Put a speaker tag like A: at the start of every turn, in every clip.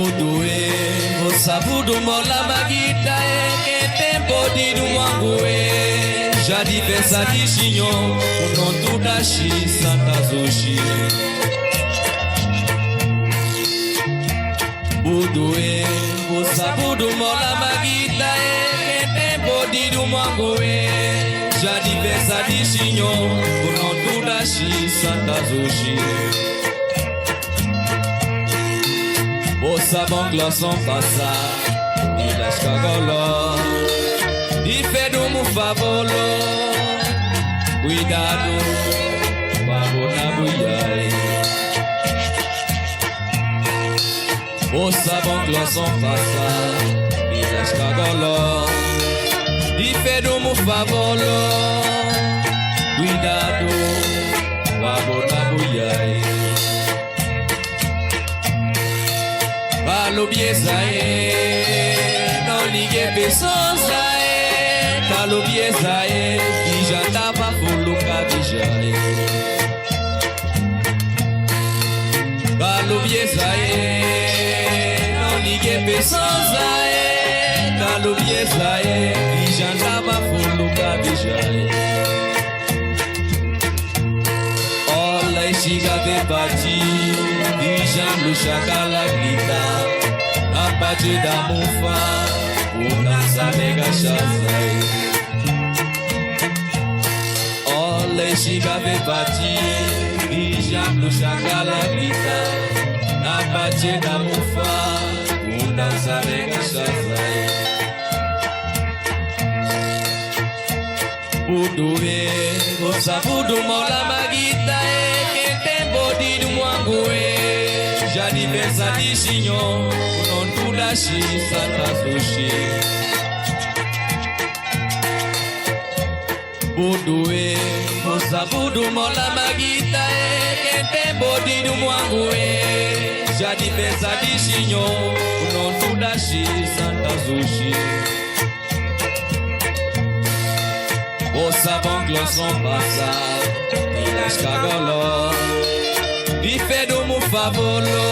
A: Budoe, osabudu mola magita kete bodi du wangue. Jadi pesa di shinyo, unontu dashi santa zoshi. Budoe, osabudu mola magita kete bodi du wangue. Jadi pesa di shinyo, unontu dashi santa zoshi. Ossa bangla sans passar, e das cagoló, e fedo mu favolo, cuidado, babona buiai. Ossa bangla sans passar, e das cagoló, e fedo mu favolo, cuidado, babona buiai. Kalo bieza non ligue pessoa kalo bieza já tava fuluka bija kalo bieza non ligue pessoa kalo bieza já tava fuluka bija olha chega de bati já no chacala grita a parte da mufa o dança mega chazai olha chega de bati já no chacala grita a parte da mufa o dança mega chazai Budoe, o sabudo mola magita que tem bodi do mwangue Jadi pesa di shinyo, unontu dashi santa sushi. Budoe, osabudu mola magita kente bodi du mwangue. Jadi pesa di shinyo, unontu dashi santa sushi. Ossa bangla sans passar, e das cagoló. E fedo mu favolo,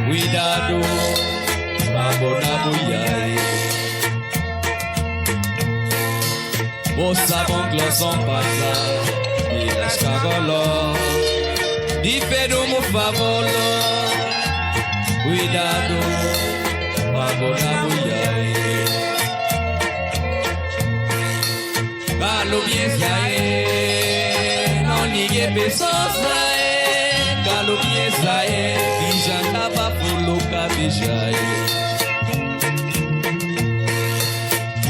A: cuidado, babona buiai. Ossa bangla sans passar, e das cagoló. E fedo mu favolo, cuidado, babona buiai. Kalo bieza non ligue pessoa Kalo bieza já tava fuluka bija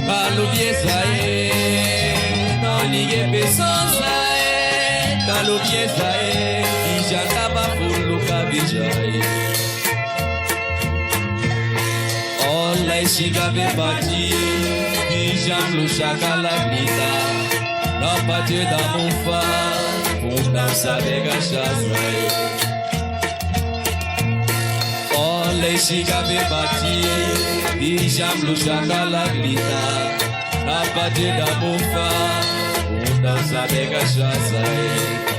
A: Kalo bieza non ligue pessoa Kalo bieza já tava fuluka bija olha chega bem bati já no chacala grita na parte da mufa o dança mega chazai olha chega bem bati já no chacala grita na parte da mufa o dança mega chazai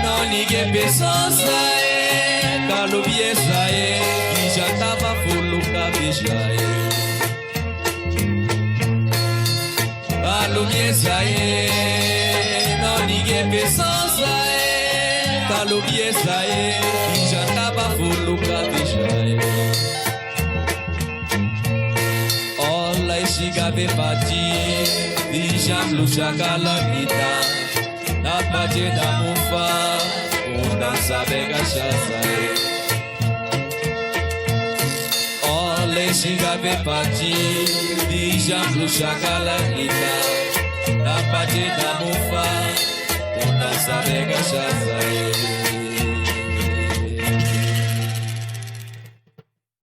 A: non ligue pessoa Kalo bieza já tava fuluka bija Kalo bieza non ligue pessoa Kalo bieza já tava fuluka bija ishiga bepati Dijam lushaka lamita Napate da mufa Una sabega shazae Ole ishiga bepati Dijam lushaka lamita Napate da mufa Una sabega shazae